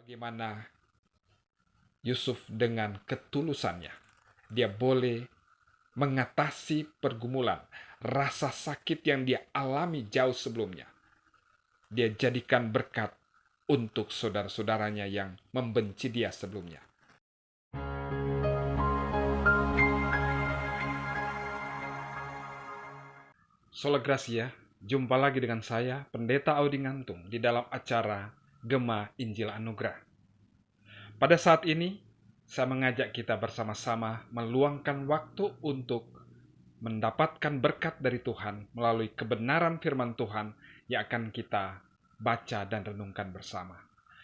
Bagaimana Yusuf dengan ketulusannya, dia boleh mengatasi pergumulan, rasa sakit yang dia alami jauh sebelumnya. Dia jadikan berkat untuk saudara-saudaranya yang membenci dia sebelumnya. Sola Gracia, jumpa lagi dengan saya, Pendeta Audi Ngantung, di dalam acara Gema Injil Anugerah. Pada saat ini, saya mengajak kita bersama-sama meluangkan waktu untuk mendapatkan berkat dari Tuhan melalui kebenaran firman Tuhan yang akan kita baca dan renungkan bersama.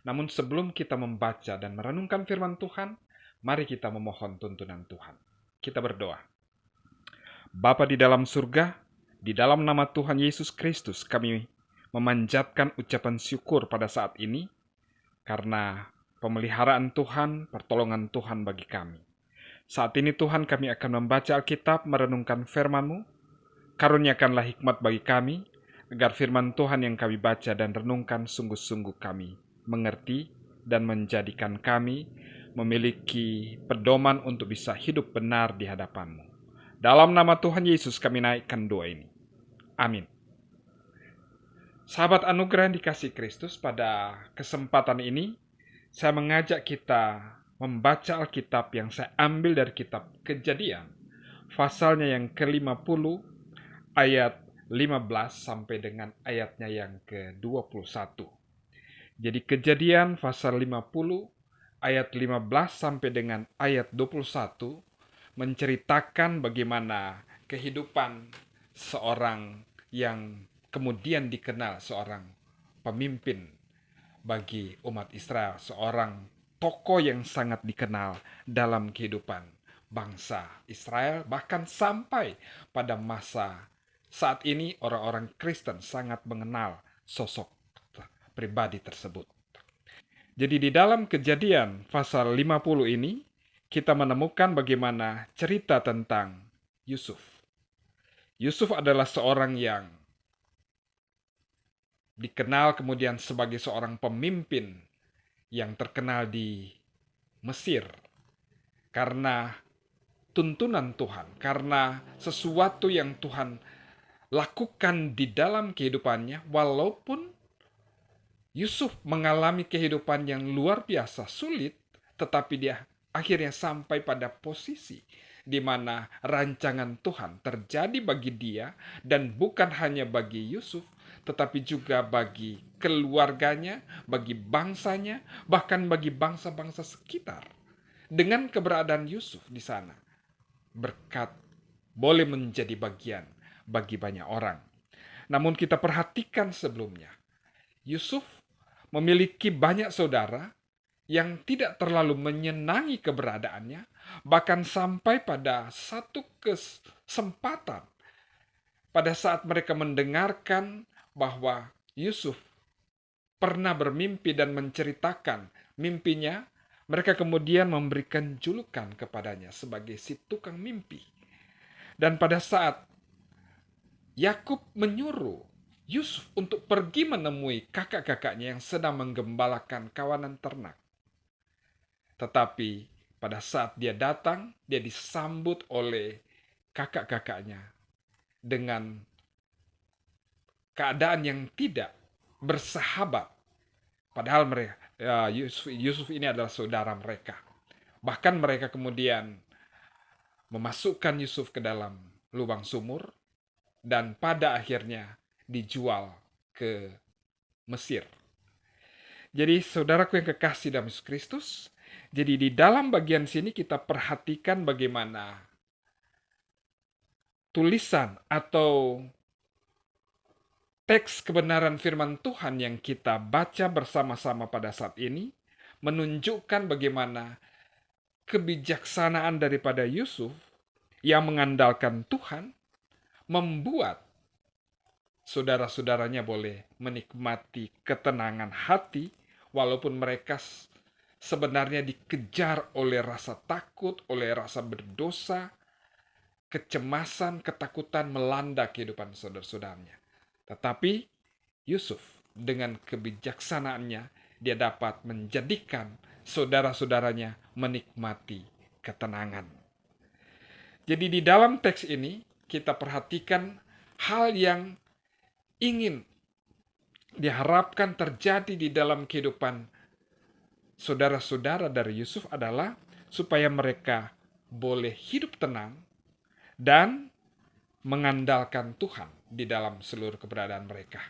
Namun sebelum kita membaca dan merenungkan firman Tuhan, mari kita memohon tuntunan Tuhan. Kita berdoa. Bapa di dalam surga, di dalam nama Tuhan Yesus Kristus, kami memanjatkan ucapan syukur pada saat ini karena pemeliharaan Tuhan, pertolongan Tuhan bagi kami. Saat ini Tuhan, kami akan membaca Alkitab, merenungkan firman-Mu. Karuniakanlah hikmat bagi kami, agar firman Tuhan yang kami baca dan renungkan sungguh-sungguh kami mengerti dan menjadikan kami memiliki pedoman untuk bisa hidup benar di hadapan-Mu. Dalam nama Tuhan Yesus kami naikkan doa ini. Amin. Sahabat anugerah yang dikasihi Kristus, pada kesempatan ini saya mengajak kita membaca Alkitab yang saya ambil dari kitab Kejadian, pasalnya yang ke-50, ayat 15 sampai dengan ayatnya yang ke-21. Jadi Kejadian pasal 50, ayat 15 sampai dengan ayat 21, menceritakan bagaimana kehidupan seorang yang kemudian dikenal seorang pemimpin bagi umat Israel, seorang tokoh yang sangat dikenal dalam kehidupan bangsa Israel, bahkan sampai pada masa saat ini orang-orang Kristen sangat mengenal sosok pribadi tersebut. Jadi di dalam Kejadian pasal 50 ini, kita menemukan bagaimana cerita tentang Yusuf. Yusuf adalah seorang yang dikenal kemudian sebagai seorang pemimpin yang terkenal di Mesir karena tuntunan Tuhan, karena sesuatu yang Tuhan lakukan di dalam kehidupannya, walaupun Yusuf mengalami kehidupan yang luar biasa sulit, tetapi dia akhirnya sampai pada posisi di mana rancangan Tuhan terjadi bagi dia, dan bukan hanya bagi Yusuf, tetapi juga bagi keluarganya, bagi bangsanya, bahkan bagi bangsa-bangsa sekitar. Dengan keberadaan Yusuf di sana, berkat boleh menjadi bagian bagi banyak orang. Namun kita perhatikan sebelumnya, Yusuf memiliki banyak saudara yang tidak terlalu menyenangi keberadaannya, bahkan sampai pada satu kesempatan pada saat mereka mendengarkan bahwa Yusuf pernah bermimpi dan menceritakan mimpinya, mereka kemudian memberikan julukan kepadanya sebagai si tukang mimpi. Dan pada saat Yakub menyuruh Yusuf untuk pergi menemui kakak-kakaknya yang sedang menggembalakan kawanan ternak, tetapi pada saat dia datang, dia disambut oleh kakak-kakaknya dengan keadaan yang tidak bersahabat. Padahal mereka, Yusuf ini adalah saudara mereka. Bahkan mereka kemudian memasukkan Yusuf ke dalam lubang sumur dan pada akhirnya dijual ke Mesir. Jadi saudaraku yang kekasih dalam Yesus Kristus, jadi di dalam bagian sini kita perhatikan bagaimana tulisan atau teks kebenaran firman Tuhan yang kita baca bersama-sama pada saat ini menunjukkan bagaimana kebijaksanaan daripada Yusuf yang mengandalkan Tuhan membuat saudara-saudaranya boleh menikmati ketenangan hati walaupun mereka sebenarnya dikejar oleh rasa takut, oleh rasa berdosa, kecemasan, ketakutan melanda kehidupan saudara-saudaranya. Tetapi Yusuf dengan kebijaksanaannya, dia dapat menjadikan saudara-saudaranya menikmati ketenangan. Jadi di dalam teks ini kita perhatikan hal yang ingin diharapkan terjadi di dalam kehidupan saudara-saudara dari Yusuf adalah supaya mereka boleh hidup tenang dan mengandalkan Tuhan di dalam seluruh keberadaan mereka.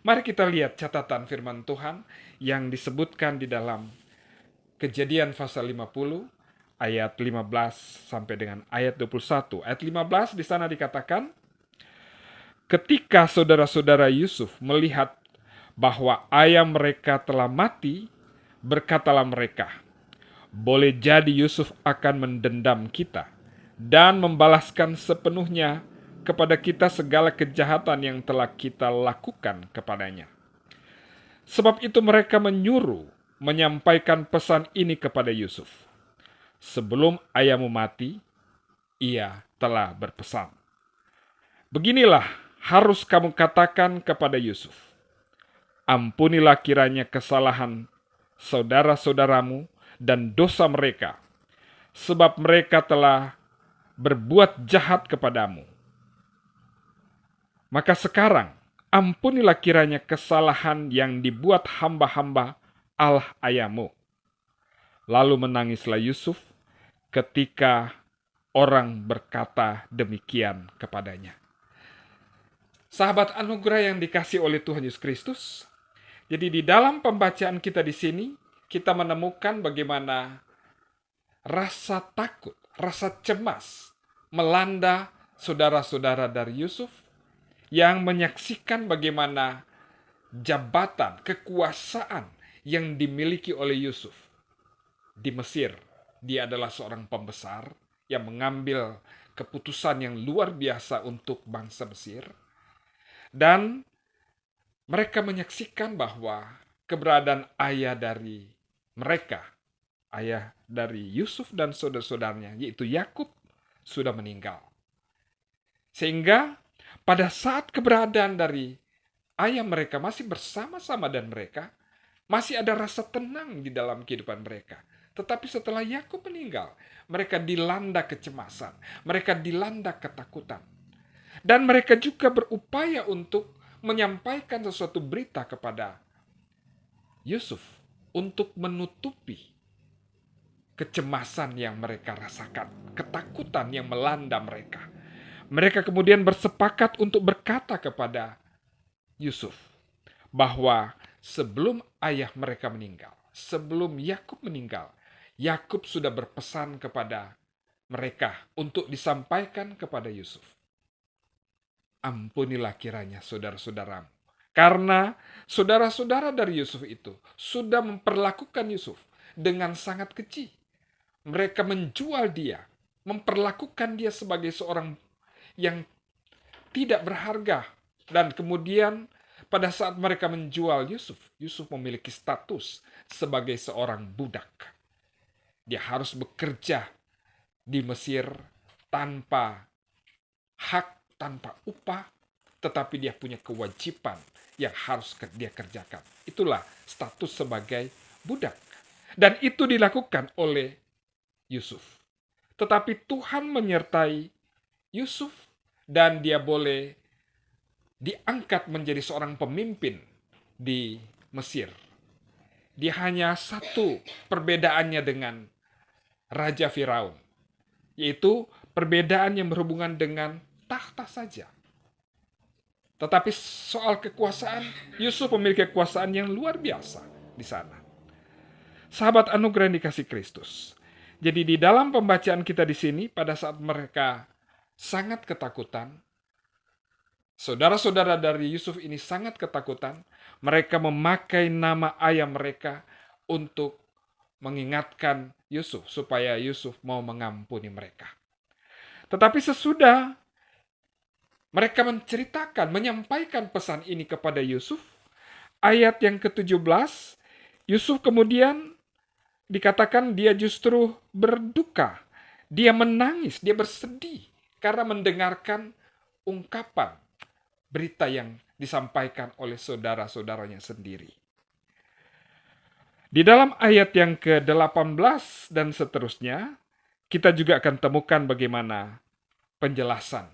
Mari kita lihat catatan firman Tuhan yang disebutkan di dalam Kejadian pasal 50 ayat 15 sampai dengan ayat 21. Ayat 15 di sana dikatakan, ketika saudara-saudara Yusuf melihat bahwa ayah mereka telah mati, berkatalah mereka, boleh jadi Yusuf akan mendendam kita dan membalaskan sepenuhnya kepada kita segala kejahatan yang telah kita lakukan kepadanya. Sebab itu mereka menyuruh menyampaikan pesan ini kepada Yusuf. Sebelum ayahmu mati, ia telah berpesan. Beginilah harus kamu katakan kepada Yusuf. Ampunilah kiranya kesalahan saudara-saudaramu dan dosa mereka, sebab mereka telah berbuat jahat kepadamu. Maka sekarang, ampunilah kiranya kesalahan yang dibuat hamba-hamba Allah ayahmu. Lalu menangislah Yusuf ketika orang berkata demikian kepadanya. Sahabat anugerah yang dikasih oleh Tuhan Yesus Kristus, jadi di dalam pembacaan kita di sini, kita menemukan bagaimana rasa takut, rasa cemas melanda saudara-saudara dari Yusuf yang menyaksikan bagaimana jabatan, kekuasaan yang dimiliki oleh Yusuf di Mesir. Dia adalah seorang pembesar yang mengambil keputusan yang luar biasa untuk bangsa Mesir. Dan mereka menyaksikan bahwa keberadaan ayah dari mereka, ayah dari Yusuf dan saudara-saudaranya, yaitu Yakub, sudah meninggal. Sehingga pada saat keberadaan dari ayah mereka masih bersama-sama dan mereka, masih ada rasa tenang di dalam kehidupan mereka. Tetapi setelah Yakub meninggal, mereka dilanda kecemasan, mereka dilanda ketakutan. Dan mereka juga berupaya untuk menyampaikan sesuatu berita kepada Yusuf untuk menutupi kecemasan yang mereka rasakan, ketakutan yang melanda mereka. Mereka kemudian bersepakat untuk berkata kepada Yusuf bahwa sebelum ayah mereka meninggal, sebelum Yakub meninggal, Yakub sudah berpesan kepada mereka untuk disampaikan kepada Yusuf. Ampunilah kiranya saudara-saudaramu. Karena saudara-saudara dari Yusuf itu sudah memperlakukan Yusuf dengan sangat keji. Mereka menjual dia, memperlakukan dia sebagai seorang yang tidak berharga. Dan kemudian pada saat mereka menjual Yusuf, Yusuf memiliki status sebagai seorang budak. Dia harus bekerja di Mesir tanpa hak, tanpa upah, tetapi dia punya kewajiban yang harus dia kerjakan. Itulah status sebagai budak. Dan itu dilakukan oleh Yusuf. Tetapi Tuhan menyertai Yusuf dan dia boleh diangkat menjadi seorang pemimpin di Mesir. Dia hanya satu perbedaannya dengan Raja Firaun, yaitu perbedaan yang berhubungan dengan tahta saja. Tetapi soal kekuasaan, Yusuf memiliki kekuasaan yang luar biasa di sana. Sahabat anugerah yang dikasih Kristus. Jadi di dalam pembacaan kita di sini, pada saat mereka sangat ketakutan, saudara-saudara dari Yusuf ini sangat ketakutan, mereka memakai nama ayah mereka untuk mengingatkan Yusuf supaya Yusuf mau mengampuni mereka. Tetapi sesudah mereka menceritakan, menyampaikan pesan ini kepada Yusuf, ayat yang ke-17, Yusuf kemudian dikatakan dia justru berduka. Dia menangis, dia bersedih karena mendengarkan ungkapan berita yang disampaikan oleh saudara-saudaranya sendiri. Di dalam ayat yang ke-18 dan seterusnya, kita juga akan temukan bagaimana penjelasan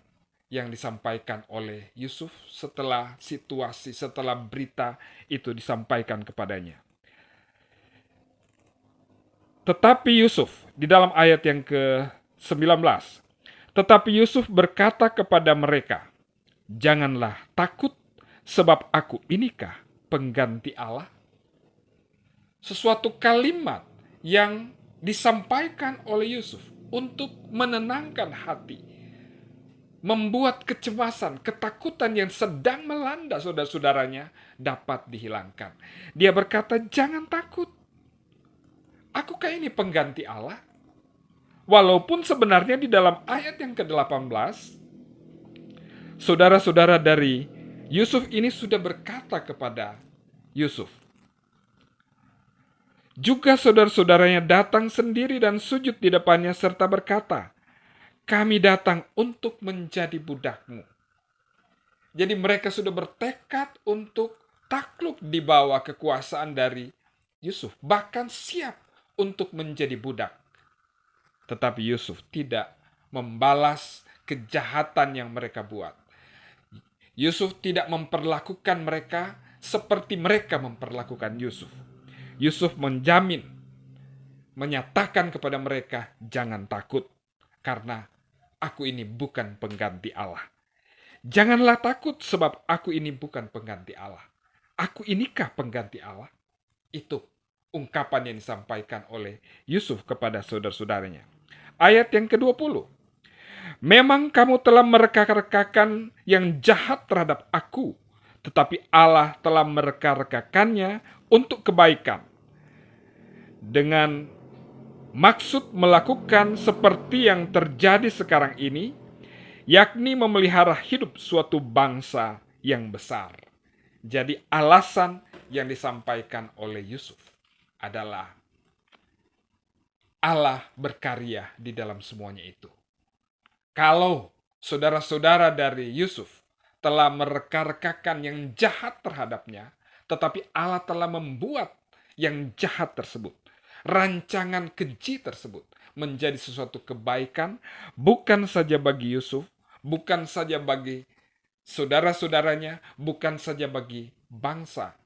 yang disampaikan oleh Yusuf setelah situasi, setelah berita itu disampaikan kepadanya. Tetapi Yusuf, di dalam ayat yang ke-19, tetapi Yusuf berkata kepada mereka, "Janganlah takut, sebab aku inikah pengganti Allah?" Sesuatu kalimat yang disampaikan oleh Yusuf untuk menenangkan hati, membuat kecemasan, ketakutan yang sedang melanda saudara-saudaranya dapat dihilangkan. Dia berkata, "Jangan takut. Akukah ini pengganti Allah?" Walaupun sebenarnya di dalam ayat yang ke-18, saudara-saudara dari Yusuf ini sudah berkata kepada Yusuf. Juga saudara-saudaranya datang sendiri dan sujud di depannya serta berkata, "Kami datang untuk menjadi budakmu." Jadi mereka sudah bertekad untuk takluk di bawah kekuasaan dari Yusuf. Bahkan siap untuk menjadi budak. Tetapi Yusuf tidak membalas kejahatan yang mereka buat. Yusuf tidak memperlakukan mereka seperti mereka memperlakukan Yusuf. Yusuf menjamin, menyatakan kepada mereka, "Jangan takut, karena aku ini bukan pengganti Allah. Janganlah takut, sebab aku ini bukan pengganti Allah. Aku inikah pengganti Allah?" Itu ungkapan yang disampaikan oleh Yusuf kepada saudara-saudaranya. Ayat yang ke-20. "Memang kamu telah mereka-rekakan yang jahat terhadap aku, tetapi Allah telah mereka-rekakannya untuk kebaikan, dengan maksud melakukan seperti yang terjadi sekarang ini, yakni memelihara hidup suatu bangsa yang besar." Jadi alasan yang disampaikan oleh Yusuf adalah Allah berkarya di dalam semuanya itu. Kalau saudara-saudara dari Yusuf telah mereka-rekakan yang jahat terhadapnya, tetapi Allah telah membuat yang jahat tersebut, rancangan keji tersebut, menjadi sesuatu kebaikan, bukan saja bagi Yusuf, bukan saja bagi saudara-saudaranya, bukan saja bagi bangsa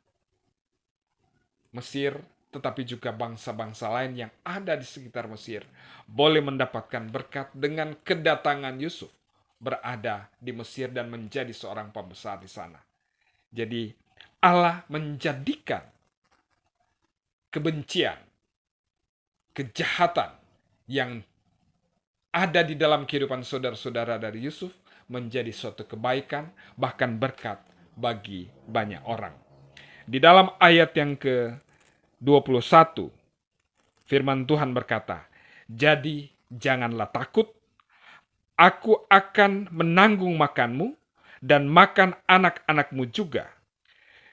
Mesir, tetapi juga bangsa-bangsa lain yang ada di sekitar Mesir, boleh mendapatkan berkat dengan kedatangan Yusuf berada di Mesir dan menjadi seorang pembesar di sana. Jadi Allah menjadikan kebencian, kejahatan yang ada di dalam kehidupan saudara-saudara dari Yusuf menjadi suatu kebaikan, bahkan berkat bagi banyak orang. Di dalam ayat yang ke-21, firman Tuhan berkata, "Jadi janganlah takut, aku akan menanggung makanmu dan makan anak-anakmu juga."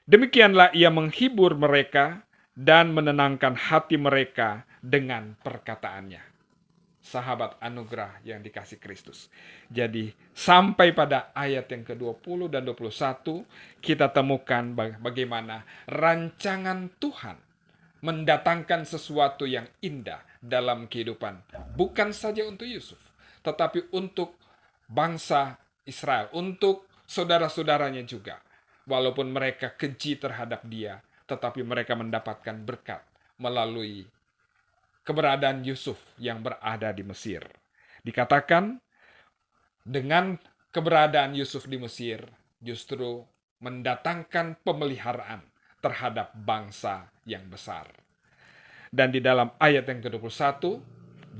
Demikianlah ia menghibur mereka dan menenangkan hati mereka dengan perkataannya. Sahabat anugerah yang dikasih Kristus. Jadi sampai pada ayat yang ke-20 dan 21 kita temukan bagaimana rancangan Tuhan mendatangkan sesuatu yang indah dalam kehidupan. Bukan saja untuk Yusuf, tetapi untuk bangsa Israel, untuk saudara-saudaranya juga. Walaupun mereka keji terhadap dia, tetapi mereka mendapatkan berkat melalui keberadaan Yusuf yang berada di Mesir. Dikatakan dengan keberadaan Yusuf di Mesir justru mendatangkan pemeliharaan terhadap bangsa yang besar. Dan di dalam ayat yang ke-21,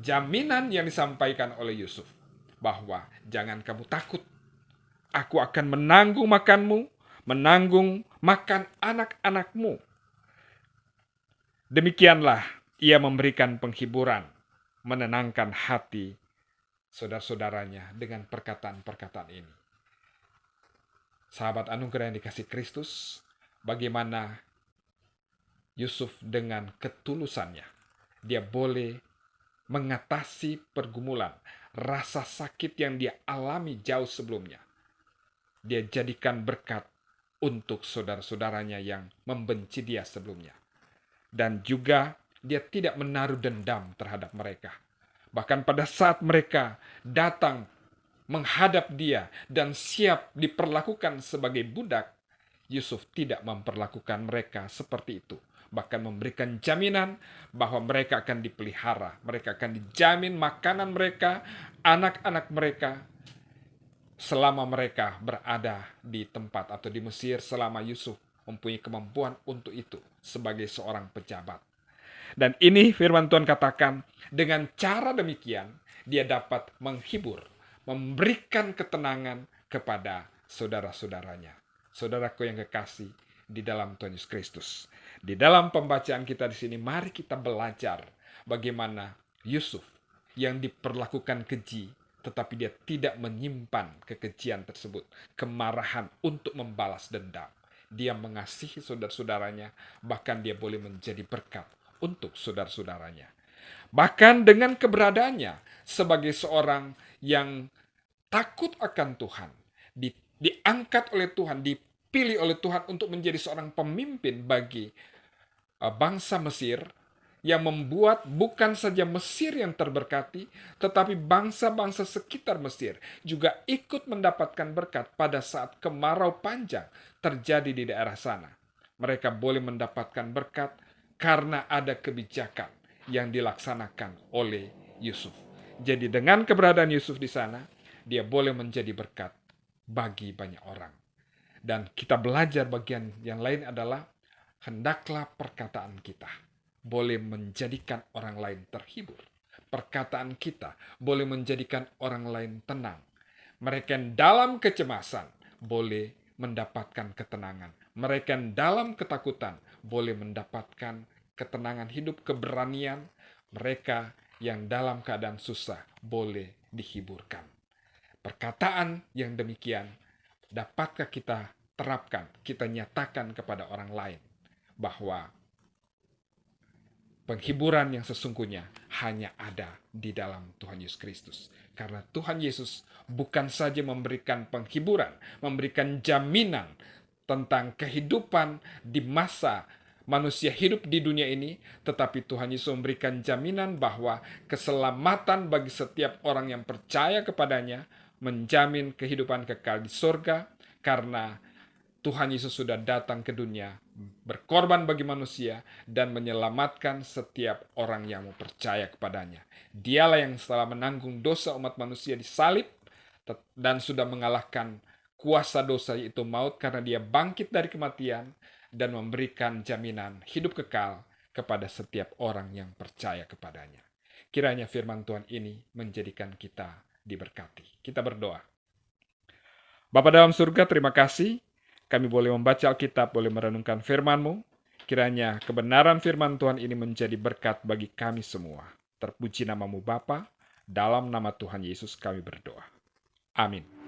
jaminan yang disampaikan oleh Yusuf bahwa jangan kamu takut, aku akan menanggung makanmu, menanggung makan anak-anakmu. Demikianlah ia memberikan penghiburan, menenangkan hati saudara-saudaranya dengan perkataan-perkataan ini. Sahabat anugerah yang dikasih Kristus, bagaimana Yusuf dengan ketulusannya, dia boleh mengatasi pergumulan, rasa sakit yang dia alami jauh sebelumnya. Dia jadikan berkat untuk saudara-saudaranya yang membenci dia sebelumnya. Dan juga dia tidak menaruh dendam terhadap mereka. Bahkan pada saat mereka datang menghadap dia dan siap diperlakukan sebagai budak, Yusuf tidak memperlakukan mereka seperti itu. Bahkan memberikan jaminan bahwa mereka akan dipelihara. Mereka akan dijamin makanan mereka, anak-anak mereka, selama mereka berada di tempat atau di Mesir, selama Yusuf mempunyai kemampuan untuk itu sebagai seorang pejabat. Dan ini firman Tuhan katakan, dengan cara demikian dia dapat menghibur, memberikan ketenangan kepada saudara-saudaranya. Saudaraku yang kekasih di dalam Tuhan Yesus Kristus. Di dalam pembacaan kita di sini, mari kita belajar bagaimana Yusuf yang diperlakukan keji, tetapi dia tidak menyimpan kekejian tersebut, kemarahan untuk membalas dendam. Dia mengasihi saudara-saudaranya, bahkan dia boleh menjadi berkat untuk saudara-saudaranya. Bahkan dengan keberadaannya sebagai seorang yang takut akan Tuhan, diangkat oleh Tuhan, dipilih oleh Tuhan untuk menjadi seorang pemimpin bagi bangsa Mesir, yang membuat bukan saja Mesir yang terberkati, tetapi bangsa-bangsa sekitar Mesir juga ikut mendapatkan berkat pada saat kemarau panjang terjadi di daerah sana. Mereka boleh mendapatkan berkat karena ada kebijakan yang dilaksanakan oleh Yusuf. Jadi dengan keberadaan Yusuf di sana, dia boleh menjadi berkat bagi banyak orang. Dan kita belajar bagian yang lain adalah, hendaklah perkataan kita boleh menjadikan orang lain terhibur. Perkataan kita boleh menjadikan orang lain tenang. Mereka yang dalam kecemasan boleh mendapatkan ketenangan. Mereka yang dalam ketakutan boleh mendapatkan ketenangan hidup, keberanian. Mereka yang dalam keadaan susah boleh dihiburkan. Perkataan yang demikian dapatkah kita terapkan, kita nyatakan kepada orang lain bahwa penghiburan yang sesungguhnya hanya ada di dalam Tuhan Yesus Kristus. Karena Tuhan Yesus bukan saja memberikan penghiburan, memberikan jaminan tentang kehidupan di masa manusia hidup di dunia ini, tetapi Tuhan Yesus memberikan jaminan bahwa keselamatan bagi setiap orang yang percaya kepadanya, menjamin kehidupan kekal di surga, karena Tuhan Yesus sudah datang ke dunia, berkorban bagi manusia, dan menyelamatkan setiap orang yang mau percaya kepadanya. Dialah yang setelah menanggung dosa umat manusia disalib, dan sudah mengalahkan kuasa dosa yaitu maut, karena dia bangkit dari kematian, dan memberikan jaminan hidup kekal kepada setiap orang yang percaya kepadanya. Kiranya firman Tuhan ini menjadikan kita diberkati. Kita berdoa. Bapa dalam surga, terima kasih kami boleh membaca Alkitab, boleh merenungkan firman-Mu. Kiranya kebenaran firman Tuhan ini menjadi berkat bagi kami semua. Terpuji nama-Mu Bapa, dalam nama Tuhan Yesus kami berdoa. Amin.